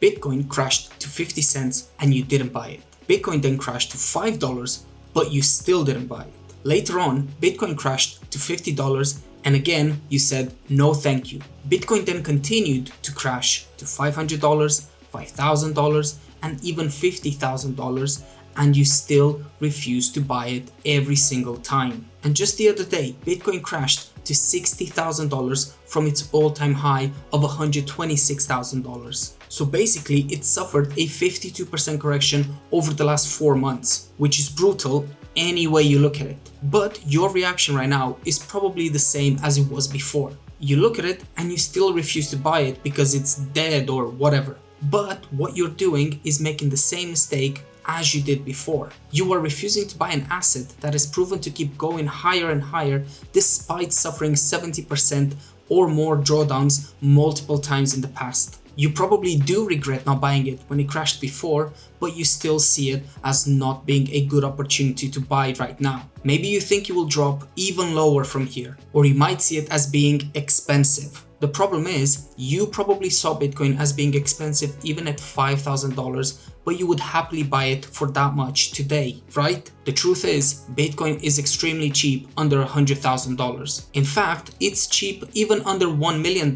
Bitcoin crashed to 50 cents and you didn't buy it. Bitcoin then crashed to $5, but you still didn't buy it. Later on, Bitcoin crashed to $50 and again you said no thank you. Bitcoin then continued to crash to $500, $5,000 and even $50,000 and you still refused to buy it every single time. And just the other day, Bitcoin crashed to $60,000 from its all-time high of $126,000. So basically, it suffered a 52% correction over the last 4 months, which is brutal any way you look at it. But your reaction right now is probably the same as it was before. You look at it and you still refuse to buy it because it's dead or whatever. But what you're doing is making the same mistake as you did before. You are refusing to buy an asset that is proven to keep going higher and higher despite suffering 70% or more drawdowns multiple times in the past. You probably do regret not buying it when it crashed before, but you still see it as not being a good opportunity to buy it right now. Maybe you think it will drop even lower from here, or you might see it as being expensive. The problem is, you probably saw Bitcoin as being expensive even at $5,000, but you would happily buy it for that much today, right? The truth is, Bitcoin is extremely cheap under $100,000. In fact, it's cheap even under $1 million,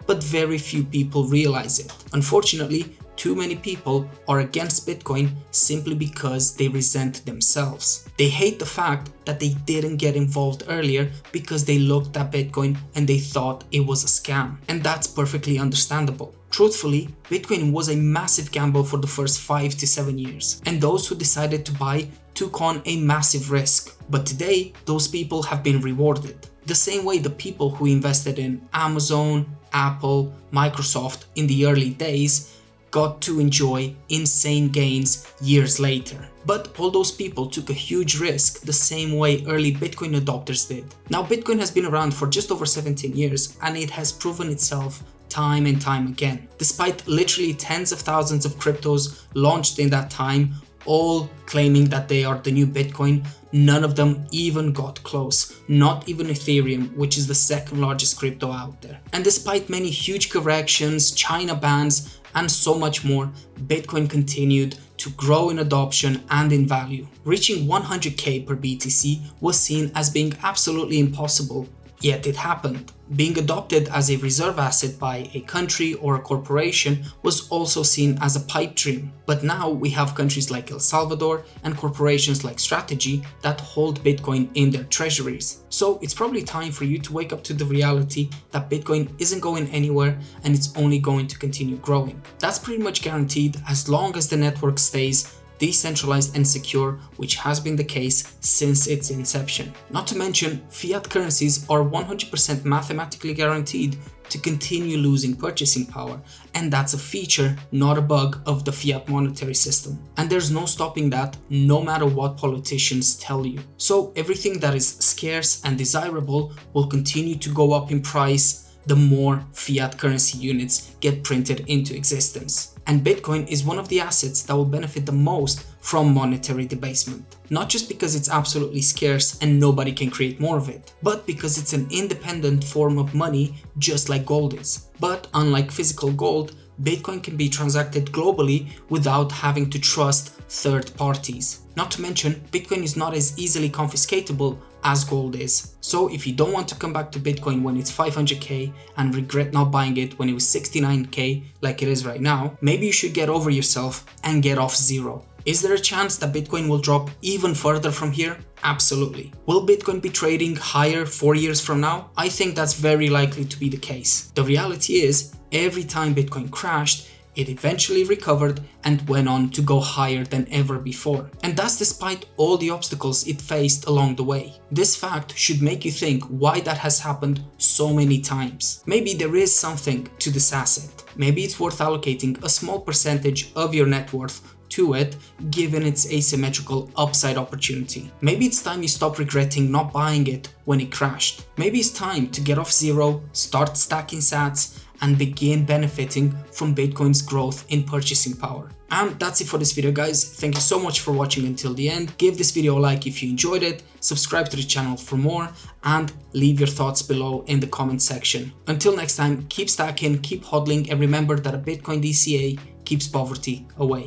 but very few people realize it. Unfortunately, too many people are against Bitcoin simply because they resent themselves. They hate the fact that they didn't get involved earlier because they looked at Bitcoin and they thought it was a scam. And that's perfectly understandable. Truthfully, Bitcoin was a massive gamble for the first 5 to 7 years, and those who decided to buy took on a massive risk. But today, those people have been rewarded. The same way the people who invested in Amazon, Apple, Microsoft in the early days got to enjoy insane gains years later. But all those people took a huge risk the same way early Bitcoin adopters did. Now Bitcoin has been around for just over 17 years and it has proven itself time and time again. Despite literally tens of thousands of cryptos launched in that time, all claiming that they are the new Bitcoin, none of them even got close, not even Ethereum, which is the second largest crypto out there. And despite many huge corrections, China bans, and so much more, Bitcoin continued to grow in adoption and in value. Reaching 100k per BTC was seen as being absolutely impossible, yet it happened. Being adopted as a reserve asset by a country or a corporation was also seen as a pipe dream. But now we have countries like El Salvador and corporations like Strategy that hold Bitcoin in their treasuries. So it's probably time for you to wake up to the reality that Bitcoin isn't going anywhere and it's only going to continue growing. That's pretty much guaranteed as long as the network stays decentralized and secure, which has been the case since its inception. Not to mention, fiat currencies are 100% mathematically guaranteed to continue losing purchasing power, and that's a feature, not a bug, of the fiat monetary system. And there's no stopping that, no matter what politicians tell you. So everything that is scarce and desirable will continue to go up in price the more fiat currency units get printed into existence. And Bitcoin is one of the assets that will benefit the most from monetary debasement. Not just because it's absolutely scarce and nobody can create more of it, but because it's an independent form of money just like gold is. But unlike physical gold, Bitcoin can be transacted globally without having to trust third parties. Not to mention, Bitcoin is not as easily confiscatable as gold is. So if you don't want to come back to Bitcoin when it's 500k and regret not buying it when it was 69k like it is right now, maybe you should get over yourself and get off zero. Is there a chance that Bitcoin will drop even further from here? Absolutely. Will Bitcoin be trading higher 4 years from now? I think that's very likely to be the case. The reality is, every time Bitcoin crashed, it eventually recovered and went on to go higher than ever before. And that's despite all the obstacles it faced along the way. This fact should make you think why that has happened so many times. Maybe there is something to this asset. Maybe it's worth allocating a small percentage of your net worth to it, given its asymmetrical upside opportunity. Maybe it's time you stop regretting not buying it when it crashed. Maybe it's time to get off zero, start stacking sats, and begin benefiting from Bitcoin's growth in purchasing power. And that's it for this video, guys. Thank you so much for watching until the end. Give this video a like if you enjoyed it, subscribe to the channel for more, and leave your thoughts below in the comment section. Until next time, keep stacking, keep hodling, and remember that a Bitcoin DCA keeps poverty away.